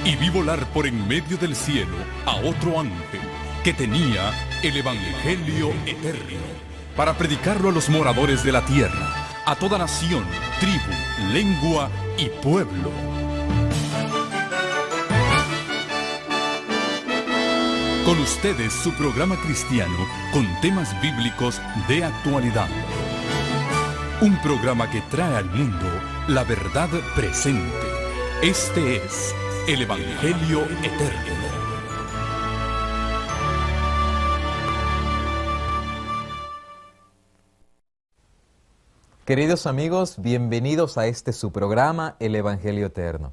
Y vi volar por en medio del cielo a otro ángel que tenía el Evangelio eterno para predicarlo a los moradores de la tierra, a toda nación, tribu, lengua y pueblo. Con ustedes su programa cristiano con temas bíblicos de actualidad. Un programa que trae al mundo la verdad presente. Este es el Evangelio eterno. Queridos amigos, bienvenidos a este su programa, El Evangelio Eterno.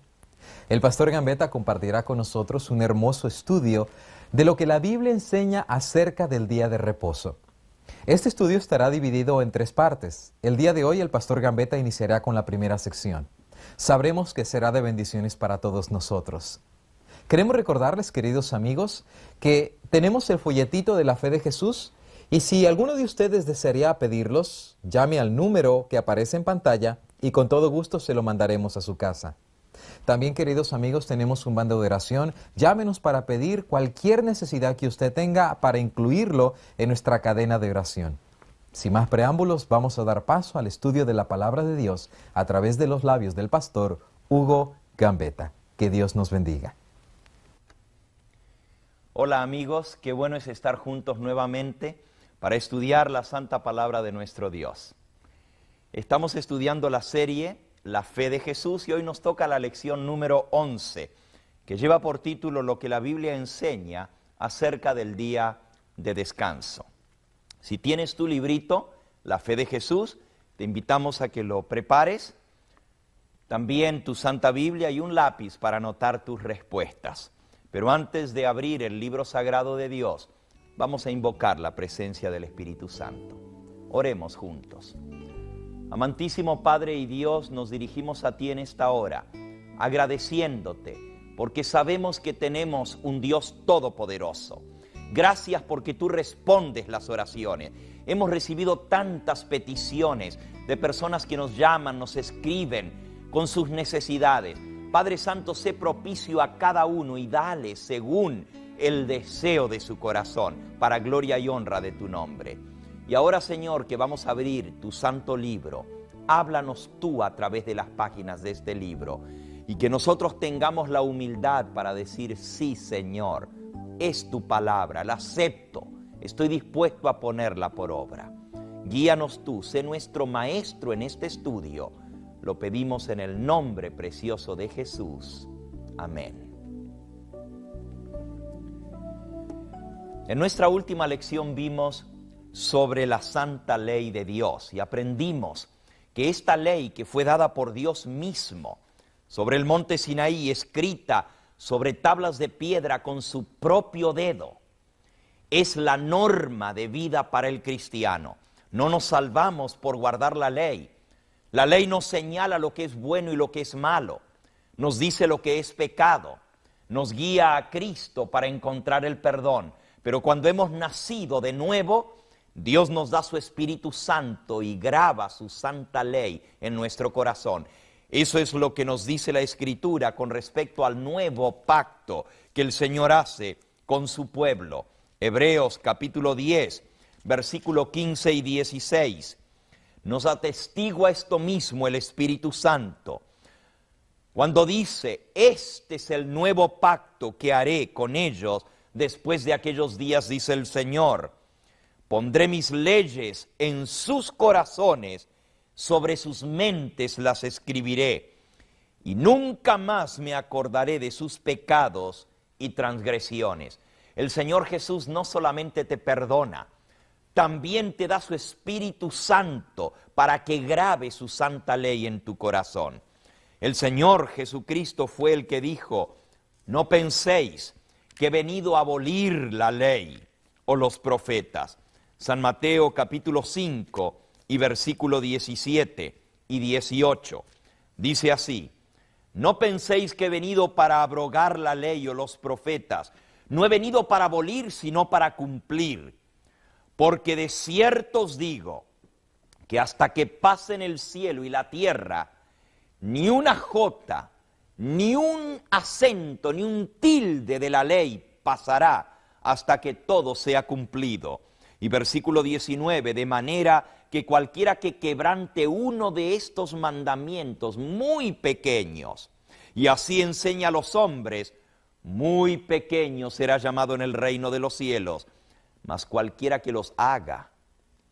El pastor Gambetta compartirá con nosotros un hermoso estudio de lo que la Biblia enseña acerca del día de reposo. Este estudio estará dividido en 3 partes. El día de hoy el pastor Gambetta iniciará con la primera sección. Sabremos que será de bendiciones para todos nosotros. Queremos recordarles, queridos amigos, que tenemos el folletito de la fe de Jesús. Y si alguno de ustedes desearía pedirlos, llame al número que aparece en pantalla y con todo gusto se lo mandaremos a su casa. También, queridos amigos, tenemos un bando de oración. Llámenos para pedir cualquier necesidad que usted tenga para incluirlo en nuestra cadena de oración. Sin más preámbulos, vamos a dar paso al estudio de la Palabra de Dios a través de los labios del pastor Hugo Gambetta. Que Dios nos bendiga. Hola amigos, qué bueno es estar juntos nuevamente para estudiar la santa palabra de nuestro Dios. Estamos estudiando la serie La Fe de Jesús y hoy nos toca la lección número 11, que lleva por título Lo que la Biblia enseña acerca del día de descanso. Si tienes tu librito, La Fe de Jesús, te invitamos a que lo prepares, también tu Santa Biblia y un lápiz para anotar tus respuestas. Pero antes de abrir el libro sagrado de Dios, vamos a invocar la presencia del Espíritu Santo. Oremos juntos. Amantísimo Padre y Dios, nos dirigimos a ti en esta hora, agradeciéndote, porque sabemos que tenemos un Dios todopoderoso. Gracias porque tú respondes las oraciones. Hemos recibido tantas peticiones de personas que nos llaman, nos escriben con sus necesidades. Padre Santo, sé propicio a cada uno y dale según el deseo de su corazón, para gloria y honra de tu nombre. Y ahora, Señor, que vamos a abrir tu santo libro, háblanos tú a través de las páginas de este libro y que nosotros tengamos la humildad para decir, sí, Señor, es tu palabra, la acepto, estoy dispuesto a ponerla por obra. Guíanos tú, sé nuestro maestro en este estudio. Lo pedimos en el nombre precioso de Jesús. Amén. En nuestra última lección vimos sobre la santa ley de Dios y aprendimos que esta ley que fue dada por Dios mismo sobre el monte Sinaí, escrita sobre tablas de piedra con su propio dedo, es la norma de vida para el cristiano. No nos salvamos por guardar la ley. La ley nos señala lo que es bueno y lo que es malo, nos dice lo que es pecado, nos guía a Cristo para encontrar el perdón. Pero cuando hemos nacido de nuevo, Dios nos da su Espíritu Santo y graba su santa ley en nuestro corazón. Eso es lo que nos dice la Escritura con respecto al nuevo pacto que el Señor hace con su pueblo. Hebreos capítulo 10, versículo 15 y 16. Nos atestigua esto mismo el Espíritu Santo, cuando dice, este es el nuevo pacto que haré con ellos después de aquellos días, dice el Señor. Pondré mis leyes en sus corazones, sobre sus mentes las escribiré, y nunca más me acordaré de sus pecados y transgresiones. El Señor Jesús no solamente te perdona, también te da su Espíritu Santo para que grabe su santa ley en tu corazón. El Señor Jesucristo fue el que dijo, no penséis que he venido a abolir la ley o los profetas. San Mateo capítulo 5 y versículo 17 y 18. Dice así, no penséis que he venido para abrogar la ley o los profetas. No he venido para abolir, sino para cumplir. Porque de cierto os digo que hasta que pasen el cielo y la tierra, ni una jota, ni un acento, ni un tilde de la ley pasará hasta que todo sea cumplido. Y versículo 19, de manera que cualquiera que quebrante uno de estos mandamientos muy pequeños, y así enseña a los hombres, muy pequeño será llamado en el reino de los cielos, mas cualquiera que los haga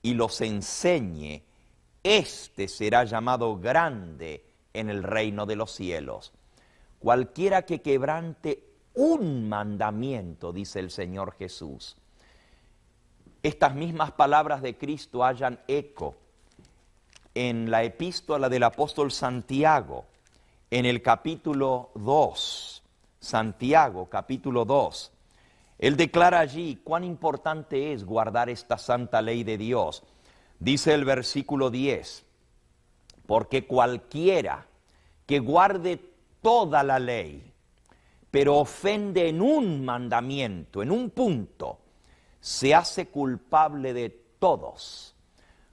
y los enseñe, éste será llamado grande en el reino de los cielos. Cualquiera que quebrante un mandamiento, dice el Señor Jesús. Estas mismas palabras de Cristo hallan eco en la epístola del apóstol Santiago, en el capítulo 2, Santiago, capítulo 2. Él declara allí cuán importante es guardar esta santa ley de Dios. Dice el versículo 10, porque cualquiera que guarde toda la ley, pero ofende en un mandamiento, en un punto, se hace culpable de todos.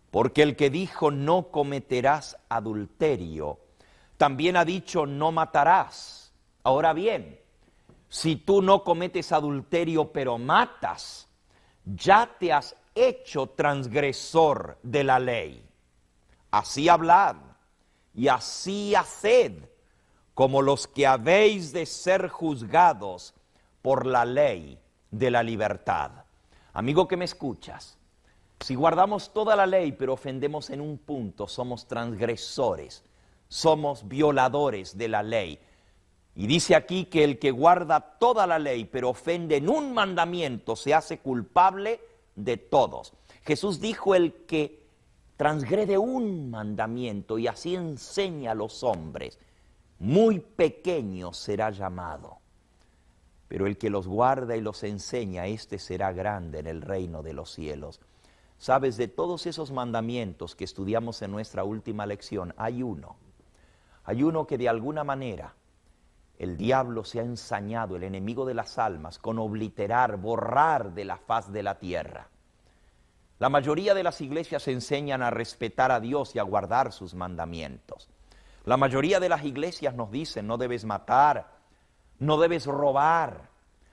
Porque el que dijo no cometerás adulterio, también ha dicho no matarás. Ahora bien, si tú no cometes adulterio pero matas, ya te has hecho transgresor de la ley. Así hablad y así haced, como los que habéis de ser juzgados por la ley de la libertad. Amigo que me escuchas, si guardamos toda la ley pero ofendemos en un punto, somos transgresores, somos violadores de la ley. Y dice aquí que el que guarda toda la ley pero ofende en un mandamiento se hace culpable de todos. Jesús dijo: el que transgrede un mandamiento y así enseña a los hombres, muy pequeño será llamado. Pero el que los guarda y los enseña, éste será grande en el reino de los cielos. Sabes, de todos esos mandamientos que estudiamos en nuestra última lección, hay uno que de alguna manera el diablo se ha ensañado, el enemigo de las almas, con obliterar, borrar de la faz de la tierra. La mayoría de las iglesias enseñan a respetar a Dios y a guardar sus mandamientos. La mayoría de las iglesias nos dicen: no debes matar, no debes robar,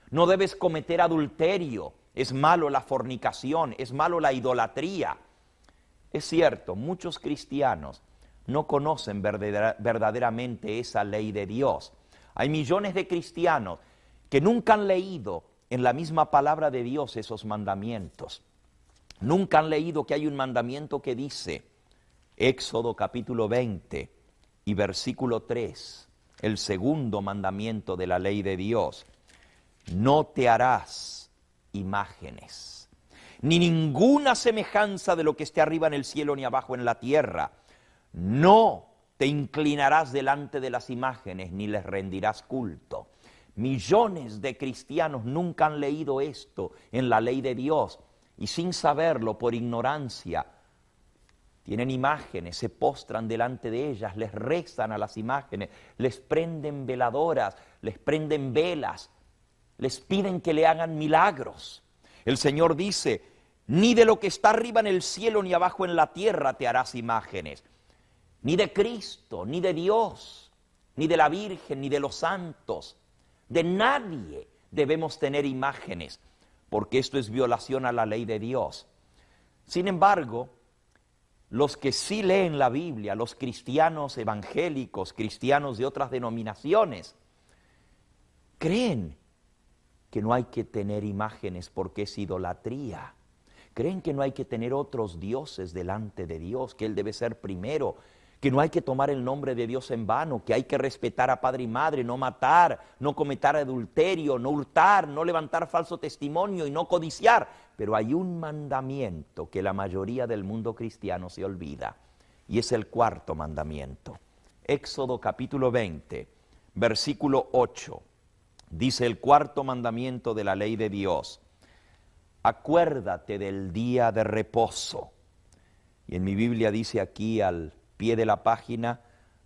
no debes cometer adulterio, es malo la fornicación, es malo la idolatría. Es cierto, muchos cristianos no conocen verdaderamente esa ley de Dios. Hay millones de cristianos que nunca han leído en la misma palabra de Dios esos mandamientos. Nunca han leído que hay un mandamiento que dice, Éxodo capítulo 20 y versículo 3, el segundo mandamiento de la ley de Dios: no te harás imágenes, ni ninguna semejanza de lo que esté arriba en el cielo ni abajo en la tierra. No te inclinarás delante de las imágenes, ni les rendirás culto. Millones de cristianos nunca han leído esto en la ley de Dios, y sin saberlo, por ignorancia, tienen imágenes, se postran delante de ellas, les rezan a las imágenes, les prenden veladoras, les prenden velas, les piden que le hagan milagros. El Señor dice: ni de lo que está arriba en el cielo ni abajo en la tierra te harás imágenes. Ni de Cristo, ni de Dios, ni de la Virgen, ni de los santos. De nadie debemos tener imágenes, porque esto es violación a la ley de Dios. Sin embargo, los que sí leen la Biblia, los cristianos evangélicos, cristianos de otras denominaciones, creen que no hay que tener imágenes porque es idolatría. Creen que no hay que tener otros dioses delante de Dios, que Él debe ser primero, que no hay que tomar el nombre de Dios en vano, que hay que respetar a padre y madre, no matar, no cometer adulterio, no hurtar, no levantar falso testimonio y no codiciar. Pero hay un mandamiento que la mayoría del mundo cristiano se olvida, y es el cuarto mandamiento. Éxodo capítulo 20, versículo 8, dice el cuarto mandamiento de la ley de Dios: acuérdate del día de reposo. Y en mi Biblia dice aquí al pie de la página,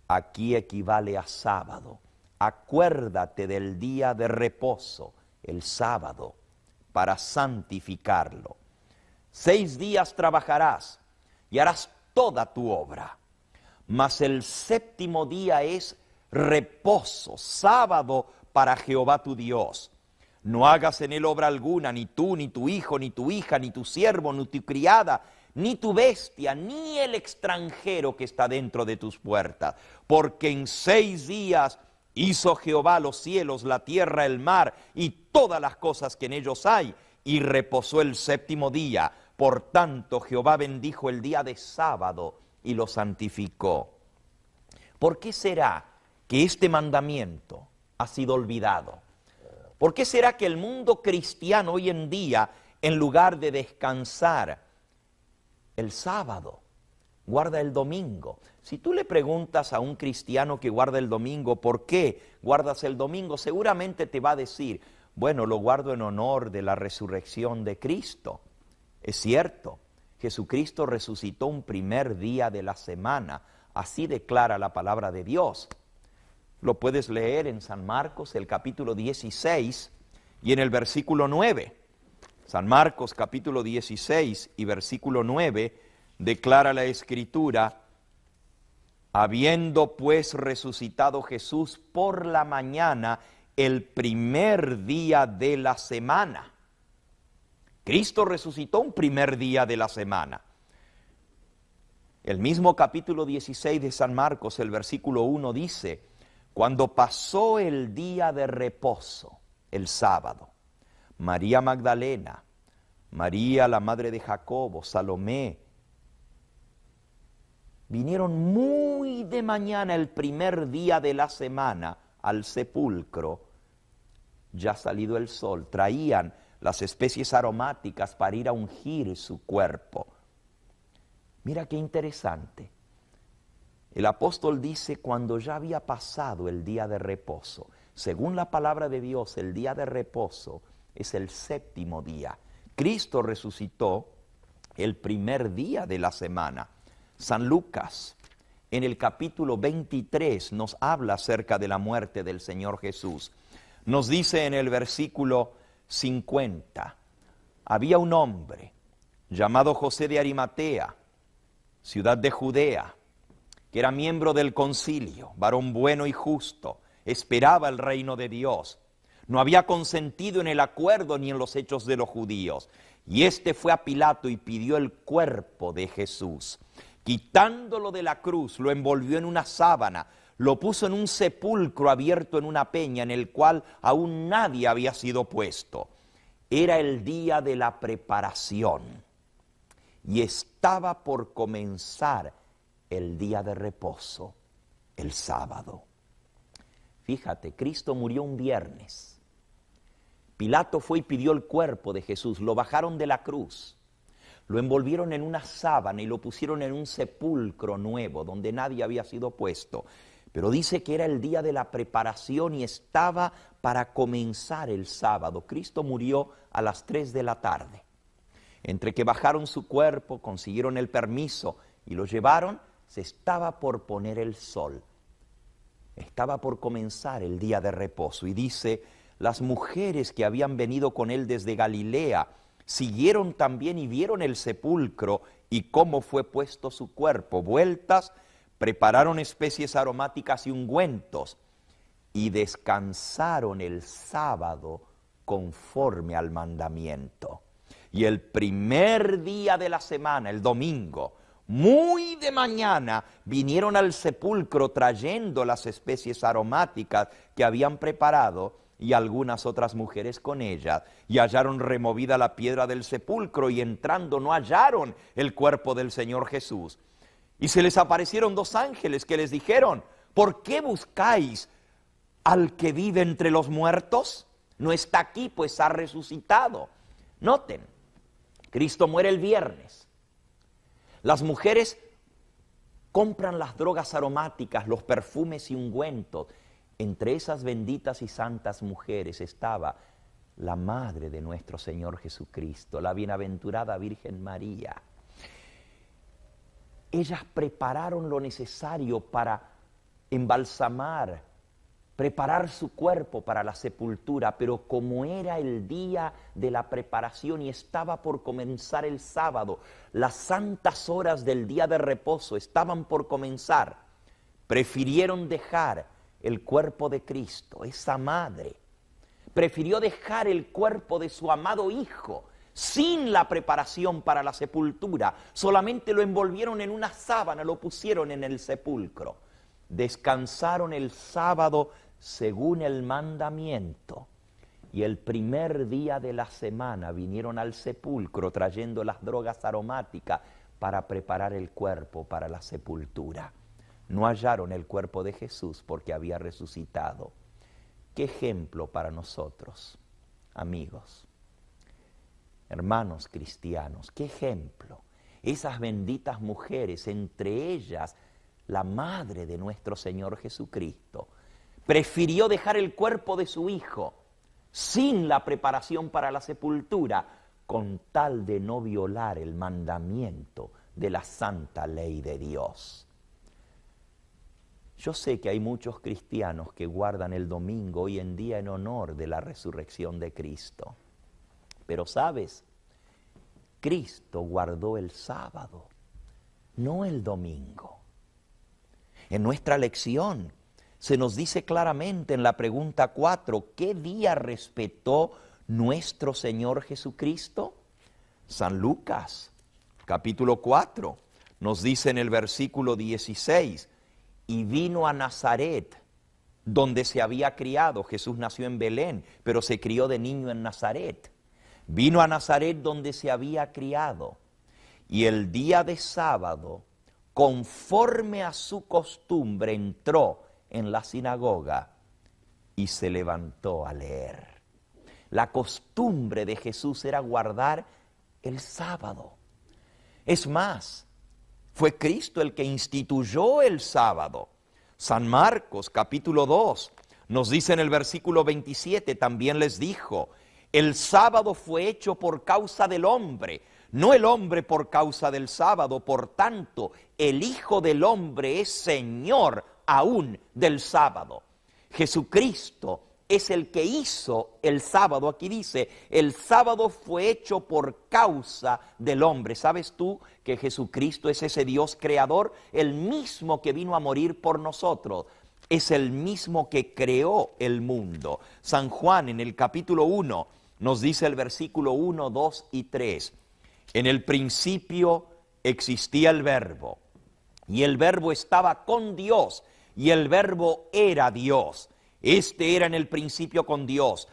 aquí equivale a sábado. Acuérdate del día de reposo, el sábado, para santificarlo. 6 días trabajarás y harás toda tu obra, mas el séptimo día es reposo, sábado para Jehová tu Dios. No hagas en él obra alguna, ni tú, ni tu hijo, ni tu hija, ni tu siervo, ni tu criada, ni tu bestia, ni el extranjero que está dentro de tus puertas. Porque en 6 días hizo Jehová los cielos, la tierra, el mar y todas las cosas que en ellos hay, y reposó el 7º día. Por tanto, Jehová bendijo el día de sábado y lo santificó. ¿Por qué será que este mandamiento ha sido olvidado? ¿Por qué será que el mundo cristiano hoy en día, en lugar de descansar el sábado, guarda el domingo? Si tú le preguntas a un cristiano que guarda el domingo, ¿por qué guardas el domingo? Seguramente te va a decir, bueno, lo guardo en honor de la resurrección de Cristo. Es cierto, Jesucristo resucitó un primer día de la semana, así declara la palabra de Dios. Lo puedes leer en San Marcos, el capítulo 16 y en el versículo 9. San Marcos, capítulo 16 y versículo 9, declara la Escritura: habiendo pues resucitado Jesús por la mañana, el primer día de la semana. Cristo resucitó un primer día de la semana. El mismo capítulo 16 de San Marcos, el versículo 1 dice: cuando pasó el día de reposo, el sábado, María Magdalena, María la madre de Jacobo, Salomé, vinieron muy de mañana el primer día de la semana al sepulcro, ya salido el sol. Traían las especies aromáticas para ir a ungir su cuerpo. Mira qué interesante. El apóstol dice cuando ya había pasado el día de reposo. Según la palabra de Dios, el día de reposo es el 7º día. Cristo resucitó el primer día de la semana. San Lucas, en el capítulo 23, nos habla acerca de la muerte del Señor Jesús. Nos dice en el versículo 50, había un hombre llamado José de Arimatea, ciudad de Judea, que era miembro del concilio, varón bueno y justo, esperaba el reino de Dios. No había consentido en el acuerdo ni en los hechos de los judíos. Y éste fue a Pilato y pidió el cuerpo de Jesús. Quitándolo de la cruz, lo envolvió en una sábana, lo puso en un sepulcro abierto en una peña en el cual aún nadie había sido puesto. Era el día de la preparación y estaba por comenzar el día de reposo, el sábado. Fíjate, Cristo murió un viernes. Pilato fue y pidió el cuerpo de Jesús, lo bajaron de la cruz, lo envolvieron en una sábana y lo pusieron en un sepulcro nuevo donde nadie había sido puesto. Pero dice que era el día de la preparación y estaba para comenzar el sábado. Cristo murió a las 3 de la tarde. Entre que bajaron su cuerpo, consiguieron el permiso y lo llevaron, se estaba por poner el sol. Estaba por comenzar el día de reposo. Y dice, las mujeres que habían venido con él desde Galilea siguieron también y vieron el sepulcro y cómo fue puesto su cuerpo. Vueltas, prepararon especies aromáticas y ungüentos y descansaron el sábado conforme al mandamiento. Y el primer día de la semana, el domingo, muy de mañana, vinieron al sepulcro trayendo las especies aromáticas que habían preparado y algunas otras mujeres con ellas, y hallaron removida la piedra del sepulcro, y entrando no hallaron el cuerpo del Señor Jesús. Y se les aparecieron 2 ángeles que les dijeron, ¿por qué buscáis al que vive entre los muertos? No está aquí, pues ha resucitado. Noten, Cristo muere el viernes. Las mujeres compran las drogas aromáticas, los perfumes y ungüentos. Entre esas benditas y santas mujeres estaba la madre de nuestro Señor Jesucristo, la bienaventurada Virgen María. Ellas prepararon lo necesario para embalsamar, preparar su cuerpo para la sepultura, pero como era el día de la preparación y estaba por comenzar el sábado, las santas horas del día de reposo estaban por comenzar, prefirieron dejar el cuerpo de Cristo, esa madre, prefirió dejar el cuerpo de su amado Hijo sin la preparación para la sepultura. Solamente lo envolvieron en una sábana, lo pusieron en el sepulcro. Descansaron el sábado según el mandamiento. Y el primer día de la semana vinieron al sepulcro trayendo las drogas aromáticas para preparar el cuerpo para la sepultura. No hallaron el cuerpo de Jesús porque había resucitado. ¿Qué ejemplo para nosotros, amigos, hermanos cristianos? ¿Qué ejemplo? Esas benditas mujeres, entre ellas la madre de nuestro Señor Jesucristo, prefirió dejar el cuerpo de su Hijo sin la preparación para la sepultura, con tal de no violar el mandamiento de la santa ley de Dios. Yo sé que hay muchos cristianos que guardan el domingo hoy en día en honor de la resurrección de Cristo. Pero ¿sabes? Cristo guardó el sábado, no el domingo. En nuestra lección se nos dice claramente en la pregunta 4, ¿qué día respetó nuestro Señor Jesucristo? San Lucas, capítulo 4, nos dice en el versículo 16, y vino a Nazaret, donde se había criado. Jesús nació en Belén, pero se crió de niño en Nazaret. Vino a Nazaret donde se había criado. Y el día de sábado, conforme a su costumbre, entró en la sinagoga y se levantó a leer. La costumbre de Jesús era guardar el sábado. Es más, fue Cristo el que instituyó el sábado. San Marcos, capítulo 2, nos dice en el versículo 27, también les dijo, el sábado fue hecho por causa del hombre, no el hombre por causa del sábado. Por tanto, el Hijo del Hombre es Señor aún del sábado. Jesucristo es el que hizo el sábado. Aquí dice, el sábado fue hecho por causa del hombre. ¿Sabes tú que Jesucristo es ese Dios creador? El mismo que vino a morir por nosotros. Es el mismo que creó el mundo. San Juan en el capítulo 1 nos dice el versículo 1, 2 y 3. En el principio existía el Verbo, y el Verbo estaba con Dios, y el Verbo era Dios. Este era en el principio con Dios.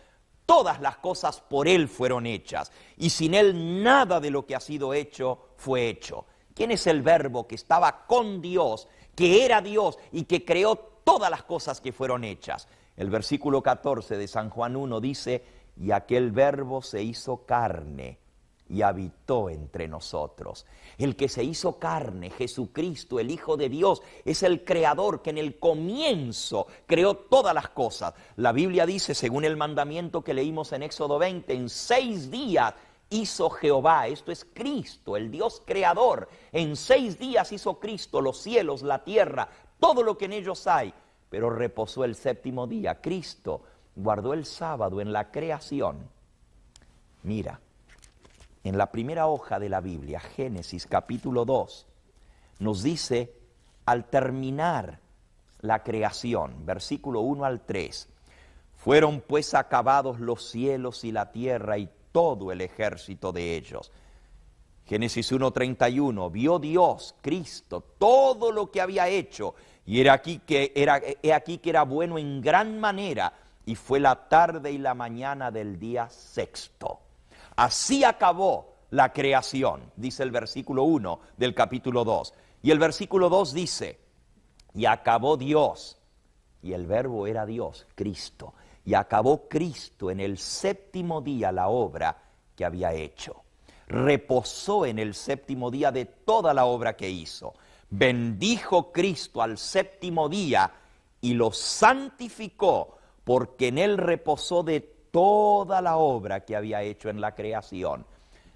Todas las cosas por Él fueron hechas, y sin Él nada de lo que ha sido hecho fue hecho. ¿Quién es el Verbo que estaba con Dios, que era Dios y que creó todas las cosas que fueron hechas? El versículo 14 de San Juan 1 dice, y aquel Verbo se hizo carne y habitó entre nosotros. El que se hizo carne, Jesucristo, el Hijo de Dios, es el creador que en el comienzo creó todas las cosas. La Biblia dice, según el mandamiento que leímos en Éxodo 20, en 6 días hizo Jehová, esto es Cristo, el Dios creador. En 6 días hizo Cristo los cielos, la tierra, todo lo que en ellos hay, pero reposó el 7º día. Cristo guardó el sábado en la creación. Mira, en la primera hoja de la Biblia, Génesis capítulo 2, nos dice, al terminar la creación, versículo 1 al 3, fueron pues acabados los cielos y la tierra y todo el ejército de ellos. Génesis 1:31, vio Dios, Cristo, todo lo que había hecho, y he aquí que era bueno en gran manera, y fue la tarde y la mañana del día 6º. Así acabó la creación, dice el versículo 1 del capítulo 2. Y el versículo 2 dice, y acabó Dios, y el Verbo era Dios, Cristo, y acabó Cristo en el 7º día la obra que había hecho. Reposó en el 7º día de toda la obra que hizo. Bendijo Cristo al 7º día y lo santificó, porque en él reposó de toda la obra que había hecho en la creación.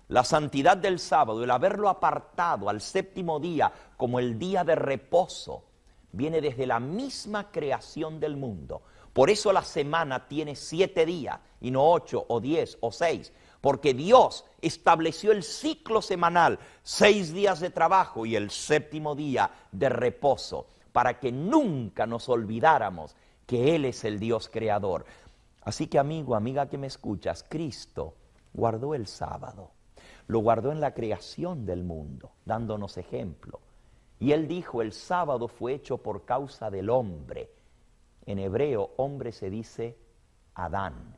La santidad del sábado, el haberlo apartado al 7º día como el día de reposo, viene desde la misma creación del mundo. Por eso la semana tiene 7 días y no 8 o 10 o 6, porque Dios estableció el ciclo semanal, 6 días de trabajo y el 7º día de reposo, para que nunca nos olvidáramos que Él es el Dios creador. Así que amigo, amiga que me escuchas, Cristo guardó el sábado, lo guardó en la creación del mundo, dándonos ejemplo. Y Él dijo, el sábado fue hecho por causa del hombre. En hebreo, hombre se dice Adán.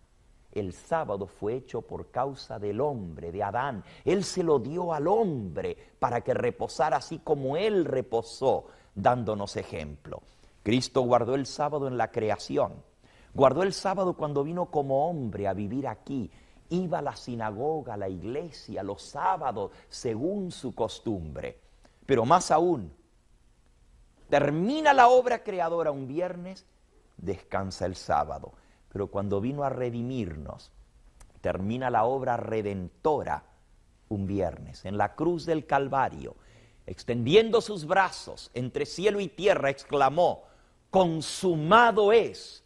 El sábado fue hecho por causa del hombre, de Adán. Él se lo dio al hombre para que reposara así como Él reposó, dándonos ejemplo. Cristo guardó el sábado en la creación. Guardó el sábado cuando vino como hombre a vivir aquí. Iba a la sinagoga, a la iglesia, los sábados, según su costumbre. Pero más aún, termina la obra creadora un viernes, descansa el sábado. Pero cuando vino a redimirnos, termina la obra redentora un viernes. En la cruz del Calvario, extendiendo sus brazos entre cielo y tierra, exclamó, consumado es.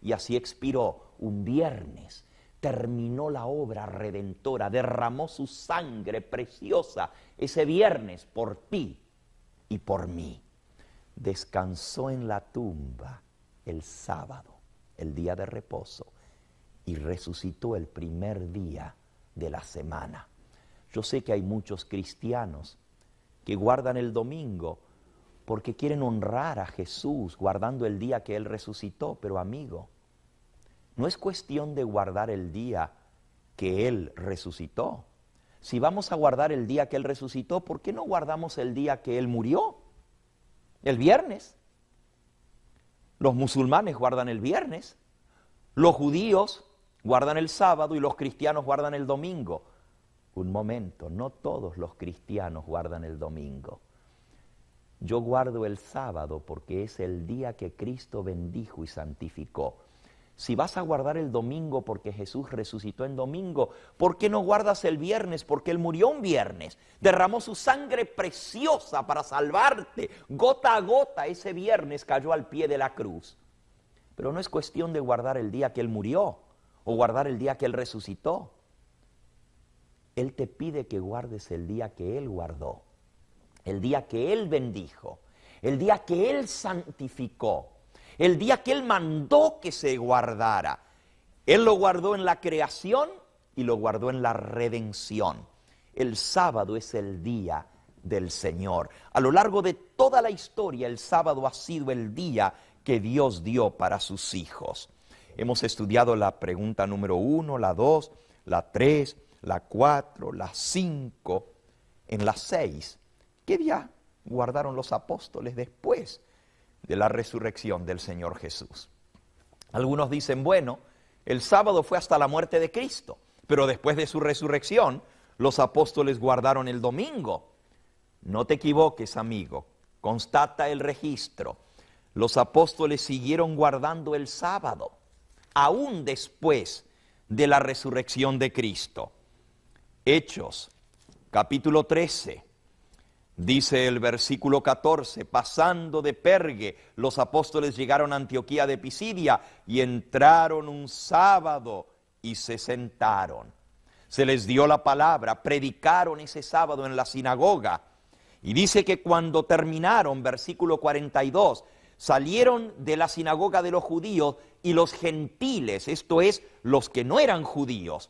Y así expiró un viernes. Terminó la obra redentora, derramó su sangre preciosa ese viernes por ti y por mí. Descansó en la tumba el sábado, el día de reposo, y resucitó el primer día de la semana. Yo sé que hay muchos cristianos que guardan el domingo porque quieren honrar a Jesús guardando el día que Él resucitó, pero amigo, no es cuestión de guardar el día que Él resucitó. Si vamos a guardar el día que Él resucitó, ¿por qué no guardamos el día que Él murió? El viernes. Los musulmanes guardan el viernes, los judíos guardan el sábado y los cristianos guardan el domingo. Un momento, no todos los cristianos guardan el domingo. Yo guardo el sábado porque es el día que Cristo bendijo y santificó. Si vas a guardar el domingo porque Jesús resucitó en domingo, ¿por qué no guardas el viernes? Porque Él murió un viernes, derramó su sangre preciosa para salvarte. Gota a gota ese viernes cayó al pie de la cruz. Pero no es cuestión de guardar el día que Él murió o guardar el día que Él resucitó. Él te pide que guardes el día que Él guardó, el día que Él bendijo, el día que Él santificó. El día que Él mandó que se guardara. Él lo guardó en la creación y lo guardó en la redención. El sábado es el día del Señor. A lo largo de toda la historia, el sábado ha sido el día que Dios dio para sus hijos. Hemos estudiado la pregunta número 1, la 2, la 3, la 4, la 5, en la 6. ¿Qué día guardaron los apóstoles después de la resurrección del Señor Jesús? Algunos dicen, bueno, el sábado fue hasta la muerte de Cristo, pero después de su resurrección, los apóstoles guardaron el domingo. No te equivoques, amigo, constata el registro. Los apóstoles siguieron guardando el sábado, aún después de la resurrección de Cristo. Hechos, capítulo 13. Dice el versículo 14, pasando de Pergue, los apóstoles llegaron a Antioquía de Pisidia y entraron un sábado y se sentaron. Se les dio la palabra, predicaron ese sábado en la sinagoga. Y dice que cuando terminaron, versículo 42, salieron de la sinagoga de los judíos y los gentiles, esto es, los que no eran judíos,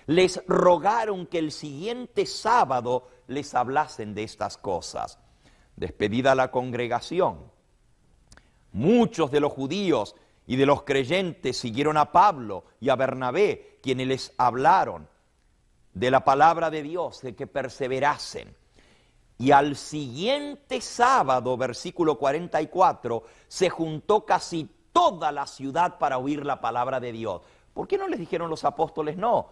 les rogaron que el siguiente sábado les hablasen de estas cosas. Despedida la congregación, muchos de los judíos y de los creyentes siguieron a Pablo y a Bernabé, quienes les hablaron de la palabra de Dios, de que perseverasen. Y al siguiente sábado, versículo 44, se juntó casi toda la ciudad para oír la palabra de Dios. ¿Por qué no les dijeron los apóstoles no?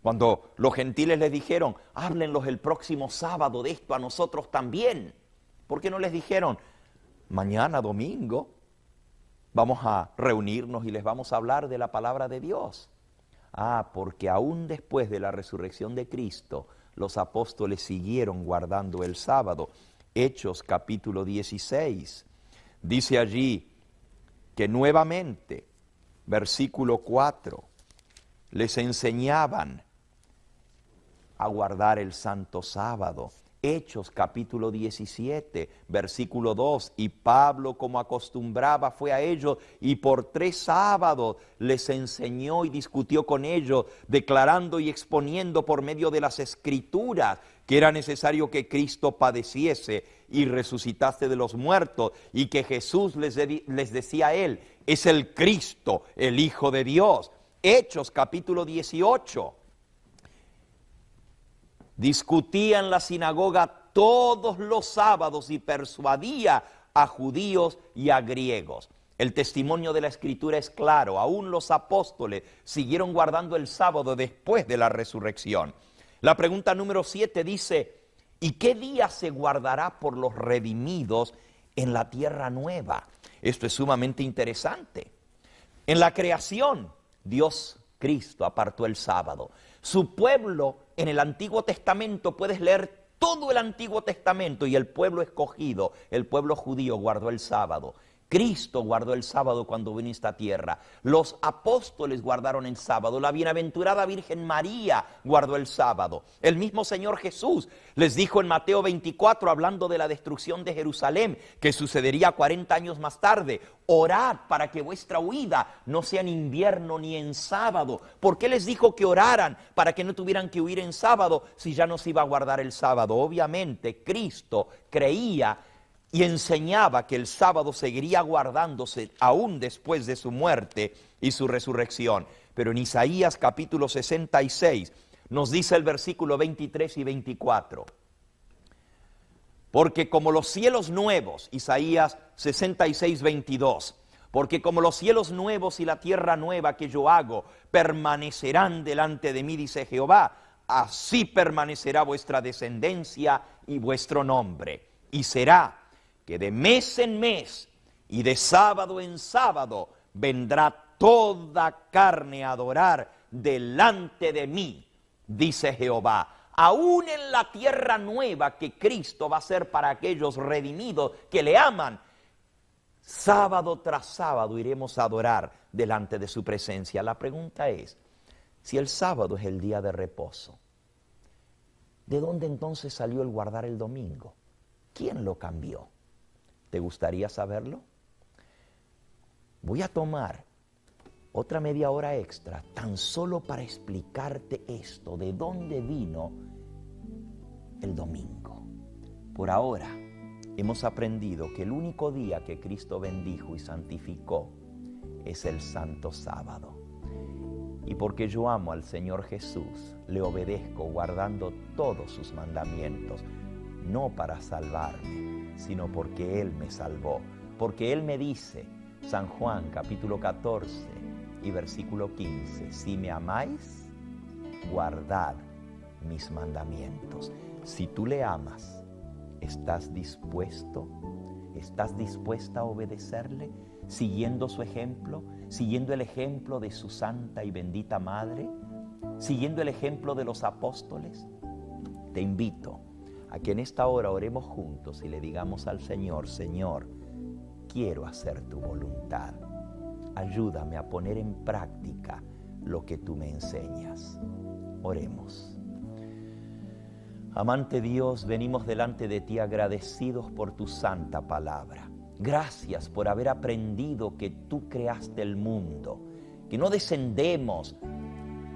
Cuando los gentiles les dijeron, háblenlos el próximo sábado de esto a nosotros también. ¿Por qué no les dijeron, mañana domingo vamos a reunirnos y les vamos a hablar de la palabra de Dios? Porque aún después de la resurrección de Cristo, los apóstoles siguieron guardando el sábado. Hechos capítulo 16, dice allí que nuevamente, versículo 4, les enseñaban a guardar el santo sábado Hechos capítulo 17, versículo 2, y Pablo, como acostumbraba, fue a ellos y por 3 sábados les enseñó y discutió con ellos, declarando y exponiendo por medio de las Escrituras que era necesario que Cristo padeciese y resucitase de los muertos, y que Jesús les decía a él, es el Cristo, el Hijo de Dios. Hechos capítulo 18. Discutía en la sinagoga todos los sábados y persuadía a judíos y a griegos. El testimonio de la Escritura es claro, aún los apóstoles siguieron guardando el sábado después de la resurrección. La pregunta número 7 dice, ¿y qué día se guardará por los redimidos en la tierra nueva? Esto es sumamente interesante. En la creación, Dios, Cristo, apartó el sábado. Su pueblo en el Antiguo Testamento, puedes leer todo el Antiguo Testamento, y el pueblo escogido, el pueblo judío, guardó el sábado. Cristo guardó el sábado cuando vino a esta tierra. Los apóstoles guardaron el sábado. La bienaventurada Virgen María guardó el sábado. El mismo Señor Jesús les dijo en Mateo 24, hablando de la destrucción de Jerusalén, que sucedería 40 años más tarde: orad para que vuestra huida no sea en invierno ni en sábado. ¿Por qué les dijo que oraran? Para que no tuvieran que huir en sábado, si ya no se iba a guardar el sábado. Obviamente Cristo creía y enseñaba que el sábado seguiría guardándose aún después de su muerte y su resurrección. Pero en Isaías capítulo 66 nos dice el versículo 23 y 24. Porque como los cielos nuevos, Isaías 66, 22, porque como los cielos nuevos y la tierra nueva que yo hago permanecerán delante de mí, dice Jehová, así permanecerá vuestra descendencia y vuestro nombre. Y será que de mes en mes y de sábado en sábado vendrá toda carne a adorar delante de mí, dice Jehová. Aún en la tierra nueva que Cristo va a hacer para aquellos redimidos que le aman, sábado tras sábado iremos a adorar delante de su presencia. La pregunta es, si el sábado es el día de reposo, ¿de dónde entonces salió el guardar el domingo? ¿Quién lo cambió? ¿Te gustaría saberlo? Voy a tomar otra media hora extra tan solo para explicarte esto, de dónde vino el domingo. Por ahora hemos aprendido que el único día que Cristo bendijo y santificó es el Santo Sábado. Y porque yo amo al Señor Jesús, le obedezco guardando todos sus mandamientos, no para salvarme, sino porque Él me salvó, porque Él me dice, San Juan capítulo 14 y versículo 15, si me amáis, guardad mis mandamientos. Si tú le amas, ¿estás dispuesta a obedecerle, siguiendo su ejemplo, siguiendo el ejemplo de su santa y bendita madre, siguiendo el ejemplo de los apóstoles? Te invito a que en esta hora oremos juntos y le digamos al Señor, Señor, quiero hacer tu voluntad. Ayúdame a poner en práctica lo que tú me enseñas. Oremos. Amante Dios, venimos delante de ti agradecidos por tu santa palabra. Gracias por haber aprendido que tú creaste el mundo, que no descendemos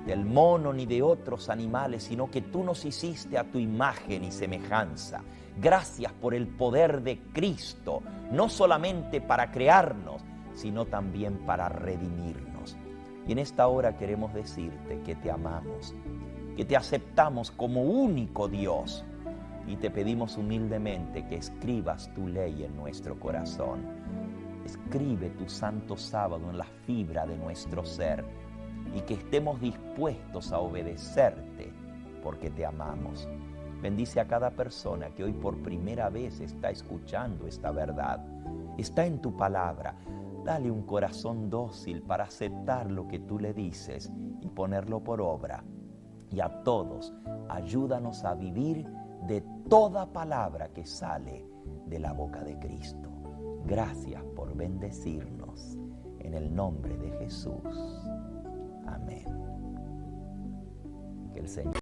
del mono ni de otros animales, sino que tú nos hiciste a tu imagen y semejanza. Gracias por el poder de Cristo, no solamente para crearnos, sino también para redimirnos. Y en esta hora queremos decirte que te amamos, que te aceptamos como único Dios, y te pedimos humildemente que escribas tu ley en nuestro corazón. Escribe tu santo sábado en la fibra de nuestro ser, y que estemos dispuestos a obedecerte porque te amamos. Bendice a cada persona que hoy por primera vez está escuchando esta verdad. Está en tu palabra. Dale un corazón dócil para aceptar lo que tú le dices y ponerlo por obra. Y a todos, ayúdanos a vivir de toda palabra que sale de la boca de Cristo. Gracias por bendecirnos. En el nombre de Jesús. Amén. Que el Señor